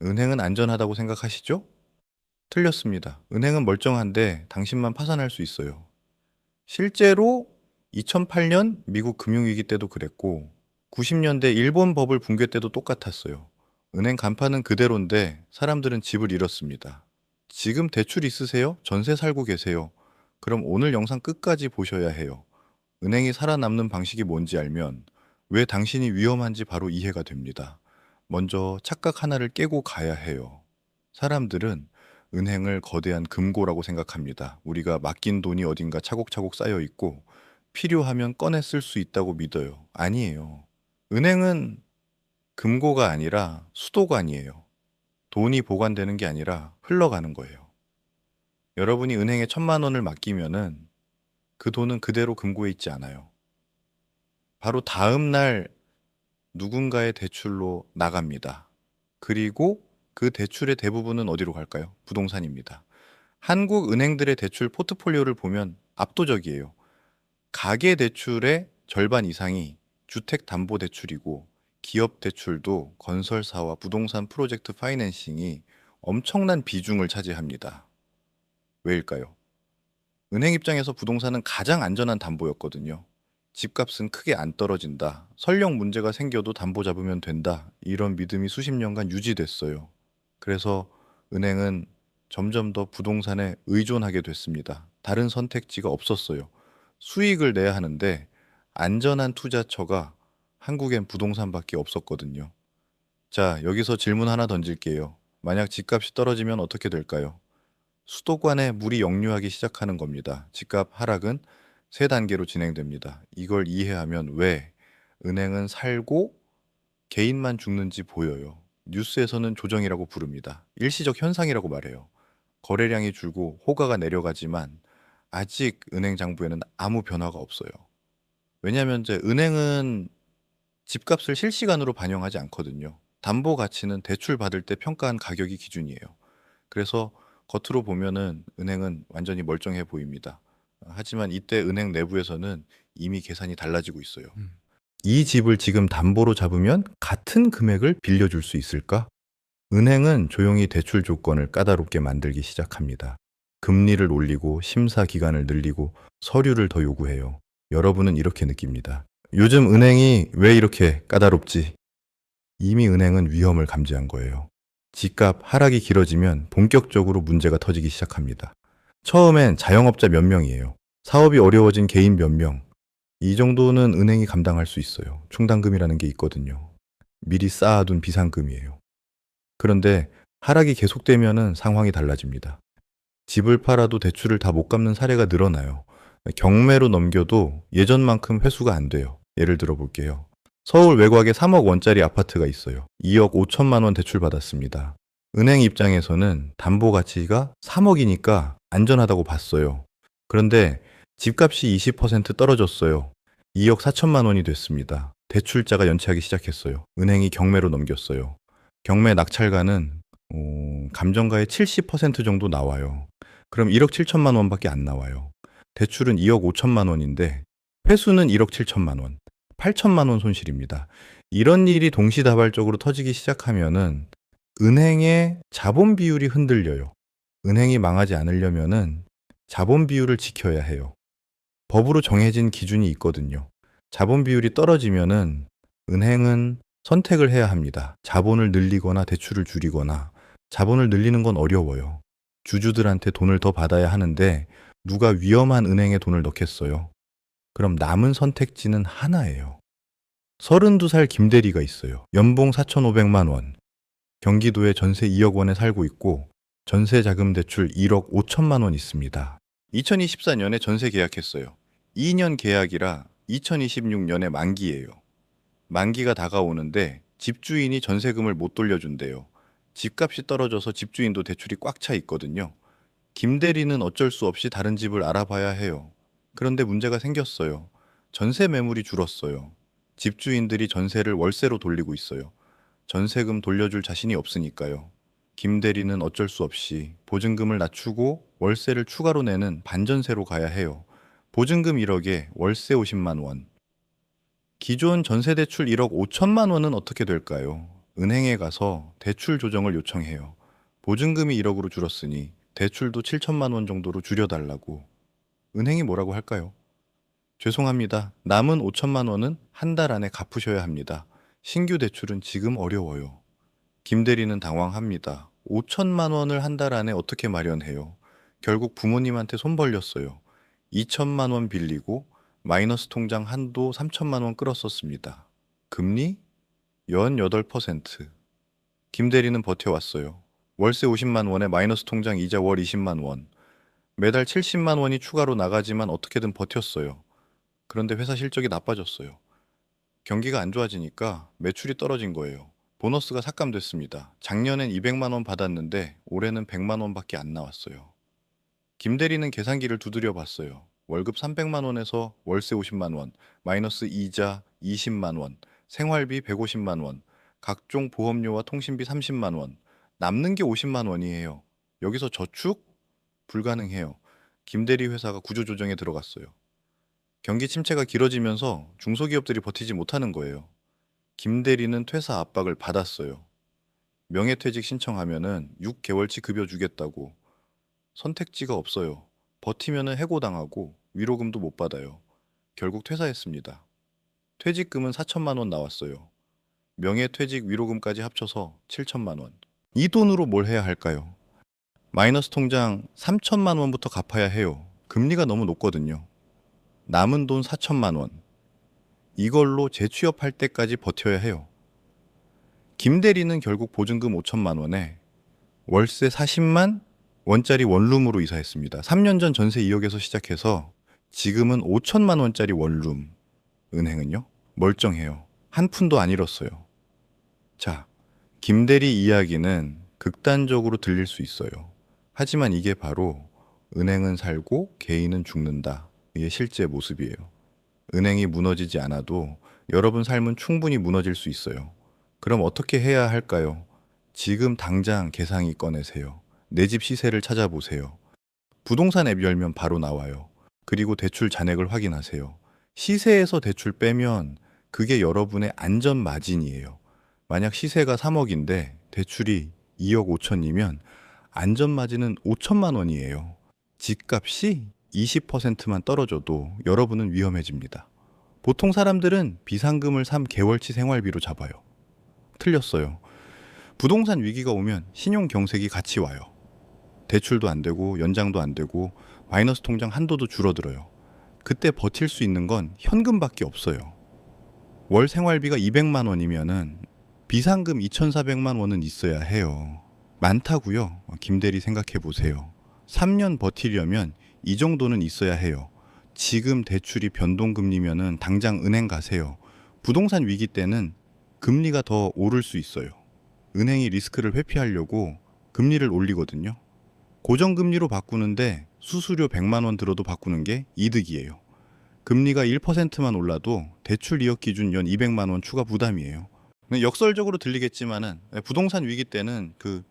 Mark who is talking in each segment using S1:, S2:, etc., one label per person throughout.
S1: 은행은 안전하다고 생각하시죠? 틀렸습니다. 은행은 멀쩡한데 당신만 파산할 수 있어요. 실제로 2008년 미국 금융위기 때도 그랬고 90년대 일본 버블 붕괴 때도 똑같았어요. 은행 간판은 그대로인데 사람들은 집을 잃었습니다. 지금 대출 있으세요? 전세 살고 계세요? 그럼 오늘 영상 끝까지 보셔야 해요. 은행이 살아남는 방식이 뭔지 알면 왜 당신이 위험한지 바로 이해가 됩니다. 먼저 착각 하나를 깨고 가야 해요. 사람들은 은행을 거대한 금고라고 생각합니다. 우리가 맡긴 돈이 어딘가 차곡차곡 쌓여 있고 필요하면 꺼내 쓸 수 있다고 믿어요. 아니에요. 은행은 금고가 아니라 수도관이에요. 돈이 보관되는 게 아니라 흘러가는 거예요. 여러분이 은행에 1,000만 원을 맡기면은 그 돈은 그대로 금고에 있지 않아요. 바로 다음 날 누군가의 대출로 나갑니다. 그리고 그 대출의 대부분은 어디로 갈까요? 부동산입니다. 한국 은행들의 대출 포트폴리오를 보면 압도적이에요. 가계 대출의 절반 이상이 주택담보대출이고 기업 대출도 건설사와 부동산 프로젝트 파이낸싱이 엄청난 비중을 차지합니다. 왜일까요? 은행 입장에서 부동산은 가장 안전한 담보였거든요. 집값은 크게 안 떨어진다. 설령 문제가 생겨도 담보 잡으면 된다. 이런 믿음이 수십 년간 유지됐어요. 그래서 은행은 점점 더 부동산에 의존하게 됐습니다. 다른 선택지가 없었어요. 수익을 내야 하는데 안전한 투자처가 한국엔 부동산밖에 없었거든요. 자, 여기서 질문 하나 던질게요. 만약 집값이 떨어지면 어떻게 될까요? 수도관에 물이 역류하기 시작하는 겁니다. 집값 하락은 세 단계로 진행됩니다. 이걸 이해하면 왜 은행은 살고 개인만 죽는지 보여요. 뉴스에서는 조정이라고 부릅니다. 일시적 현상이라고 말해요. 거래량이 줄고 호가가 내려가지만 아직 은행 장부에는 아무 변화가 없어요. 왜냐하면 이제 은행은 집값을 실시간으로 반영하지 않거든요. 담보 가치는 대출 받을 때 평가한 가격이 기준이에요. 그래서 겉으로 보면은 은행은 완전히 멀쩡해 보입니다. 하지만 이때 은행 내부에서는 이미 계산이 달라지고 있어요. 이 집을 지금 담보로 잡으면 같은 금액을 빌려줄 수 있을까? 은행은 조용히 대출 조건을 까다롭게 만들기 시작합니다. 금리를 올리고 심사 기간을 늘리고 서류를 더 요구해요. 여러분은 이렇게 느낍니다. 요즘 은행이 왜 이렇게 까다롭지? 이미 은행은 위험을 감지한 거예요. 집값 하락이 길어지면 본격적으로 문제가 터지기 시작합니다. 처음엔 자영업자 몇 명이에요. 사업이 어려워진 개인 몇 명. 이 정도는 은행이 감당할 수 있어요. 충당금이라는 게 있거든요. 미리 쌓아둔 비상금이에요. 그런데 하락이 계속되면은 상황이 달라집니다. 집을 팔아도 대출을 다 못 갚는 사례가 늘어나요. 경매로 넘겨도 예전만큼 회수가 안 돼요. 예를 들어 볼게요. 서울 외곽에 3억 원짜리 아파트가 있어요. 2억 5천만 원 대출 받았습니다. 은행 입장에서는 담보 가치가 3억이니까 안전하다고 봤어요. 그런데 집값이 20% 떨어졌어요. 2억 4천만 원이 됐습니다. 대출자가 연체하기 시작했어요. 은행이 경매로 넘겼어요. 경매 낙찰가는 감정가의 70% 정도 나와요. 그럼 1억 7천만 원밖에 안 나와요. 대출은 2억 5천만 원인데 회수는 1억 7천만 원, 8천만 원 손실입니다. 이런 일이 동시다발적으로 터지기 시작하면은 은행의 자본 비율이 흔들려요. 은행이 망하지 않으려면은 자본 비율을 지켜야 해요. 법으로 정해진 기준이 있거든요. 자본 비율이 떨어지면은 은행은 선택을 해야 합니다. 자본을 늘리거나 대출을 줄이거나. 자본을 늘리는 건 어려워요. 주주들한테 돈을 더 받아야 하는데 누가 위험한 은행에 돈을 넣겠어요? 그럼 남은 선택지는 하나예요. 32살 김대리가 있어요. 연봉 4,500만 원. 경기도에 전세 2억 원에 살고 있고 전세 자금 대출 1억 5천만 원 있습니다. 2024년에 전세 계약했어요. 2년 계약이라 2026년에 만기예요. 만기가 다가오는데 집주인이 전세금을 못 돌려준대요. 집값이 떨어져서 집주인도 대출이 꽉 차 있거든요. 김대리는 어쩔 수 없이 다른 집을 알아봐야 해요. 그런데 문제가 생겼어요. 전세 매물이 줄었어요. 집주인들이 전세를 월세로 돌리고 있어요. 전세금 돌려줄 자신이 없으니까요. 김대리는 어쩔 수 없이 보증금을 낮추고 월세를 추가로 내는 반전세로 가야 해요. 보증금 1억에 월세 50만 원. 기존 전세대출 1억 5천만 원은 어떻게 될까요? 은행에 가서 대출 조정을 요청해요. 보증금이 1억으로 줄었으니 대출도 7천만 원 정도로 줄여달라고. 은행이 뭐라고 할까요? 죄송합니다. 남은 5천만 원은 한 달 안에 갚으셔야 합니다. 신규 대출은 지금 어려워요. 김 대리는 당황합니다. 5천만 원을 한 달 안에 어떻게 마련해요? 결국 부모님한테 손 벌렸어요. 2천만 원 빌리고 마이너스 통장 한도 3천만 원 끌었었습니다. 금리? 연 8%. 김 대리는 버텨왔어요. 월세 50만 원에 마이너스 통장 이자 월 20만 원. 매달 70만 원이 추가로 나가지만 어떻게든 버텼어요. 그런데 회사 실적이 나빠졌어요. 경기가 안 좋아지니까 매출이 떨어진 거예요. 보너스가 삭감됐습니다. 작년엔 200만 원 받았는데 올해는 100만 원밖에 안 나왔어요. 김 대리는 계산기를 두드려 봤어요. 월급 300만 원에서 월세 50만 원, 마이너스 이자 20만 원, 생활비 150만 원, 각종 보험료와 통신비 30만 원, 남는 게 50만 원이에요. 여기서 저축? 불가능해요. 김 대리 회사가 구조조정에 들어갔어요. 경기 침체가 길어지면서 중소기업들이 버티지 못하는 거예요. 김 대리는 퇴사 압박을 받았어요. 명예퇴직 신청하면은 6개월치 급여 주겠다고. 선택지가 없어요. 버티면은 해고당하고 위로금도 못 받아요. 결국 퇴사했습니다. 퇴직금은 4천만 원 나왔어요. 명예퇴직 위로금까지 합쳐서 7천만 원. 이 돈으로 뭘 해야 할까요? 마이너스 통장 3천만 원부터 갚아야 해요. 금리가 너무 높거든요. 남은 돈 4천만 원. 이걸로 재취업할 때까지 버텨야 해요. 김 대리는 결국 보증금 5천만 원에 월세 40만 원짜리 원룸으로 이사했습니다. 3년 전 전세 2억에서 시작해서 지금은 5천만 원짜리 원룸. 은행은요? 멀쩡해요. 한 푼도 안 잃었어요. 자, 김 대리 이야기는 극단적으로 들릴 수 있어요. 하지만 이게 바로 은행은 살고 개인은 죽는다. 이게 실제 모습이에요. 은행이 무너지지 않아도 여러분 삶은 충분히 무너질 수 있어요. 그럼 어떻게 해야 할까요? 지금 당장 계산기 꺼내세요. 내 집 시세를 찾아보세요. 부동산 앱 열면 바로 나와요. 그리고 대출 잔액을 확인하세요. 시세에서 대출 빼면 그게 여러분의 안전 마진이에요. 만약 시세가 3억인데 대출이 2억 5천이면 안전 마진은 5천만 원이에요. 집값이 20%만 떨어져도 여러분은 위험해집니다. 보통 사람들은 비상금을 3개월치 생활비로 잡아요. 틀렸어요. 부동산 위기가 오면 신용 경색이 같이 와요. 대출도 안 되고 연장도 안 되고 마이너스 통장 한도도 줄어들어요. 그때 버틸 수 있는 건 현금밖에 없어요. 월 생활비가 200만 원이면은 비상금 2,400만 원은 있어야 해요. 많다고요? 김 대리 생각해 보세요. 3년 버티려면 이 정도는 있어야 해요. 지금 대출이 변동금리면은 당장 은행 가세요. 부동산 위기 때는 금리가 더 오를 수 있어요. 은행이 리스크를 회피하려고 금리를 올리거든요. 고정금리로 바꾸는데 수수료 100만 원 들어도 바꾸는 게 이득이에요. 금리가 1%만 올라도 대출 2억 기준 연 200만 원 추가 부담이에요. 역설적으로 들리겠지만은 부동산 위기 때는 그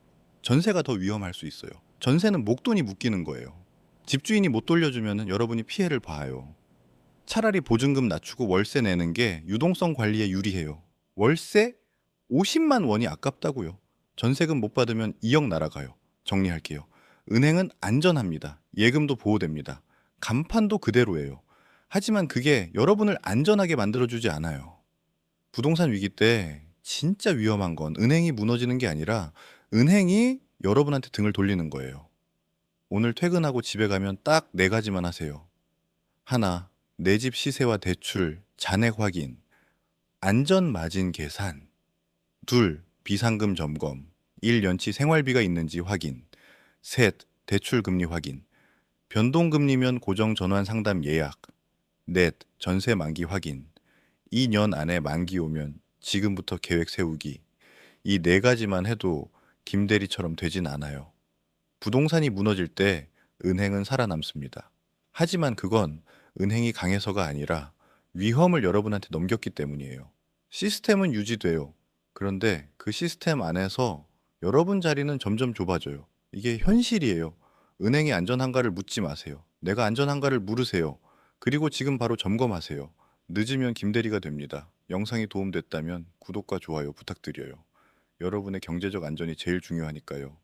S1: 전세가 더 위험할 수 있어요. 전세는 목돈이 묶이는 거예요. 집주인이 못 돌려주면은 여러분이 피해를 봐요. 차라리 보증금 낮추고 월세 내는 게 유동성 관리에 유리해요. 월세 50만 원이 아깝다고요. 전세금 못 받으면 2억 날아가요. 정리할게요. 은행은 안전합니다. 예금도 보호됩니다. 간판도 그대로예요. 하지만 그게 여러분을 안전하게 만들어주지 않아요. 부동산 위기 때 진짜 위험한 건 은행이 무너지는 게 아니라 은행이 여러분한테 등을 돌리는 거예요. 오늘 퇴근하고 집에 가면 딱 4가지만 하세요. 하나, 내 집 시세와 대출, 잔액 확인, 안전 마진 계산. 둘, 비상금 점검. 1, 연치 생활비가 있는지 확인. 셋, 대출 금리 확인. 변동금리면 고정 전환 상담 예약. 넷, 전세 만기 확인. 2년 안에 만기 오면 지금부터 계획 세우기. 이 4가지만 해도 김 대리처럼 되진 않아요. 부동산이 무너질 때 은행은 살아남습니다. 하지만 그건 은행이 강해서가 아니라 위험을 여러분한테 넘겼기 때문이에요. 시스템은 유지돼요. 그런데 그 시스템 안에서 여러분 자리는 점점 좁아져요. 이게 현실이에요. 은행이 안전한가를 묻지 마세요. 내가 안전한가를 물으세요. 그리고 지금 바로 점검하세요. 늦으면 김대리가 됩니다. 영상이 도움됐다면 구독과 좋아요 부탁드려요. 여러분의 경제적 안전이 제일 중요하니까요.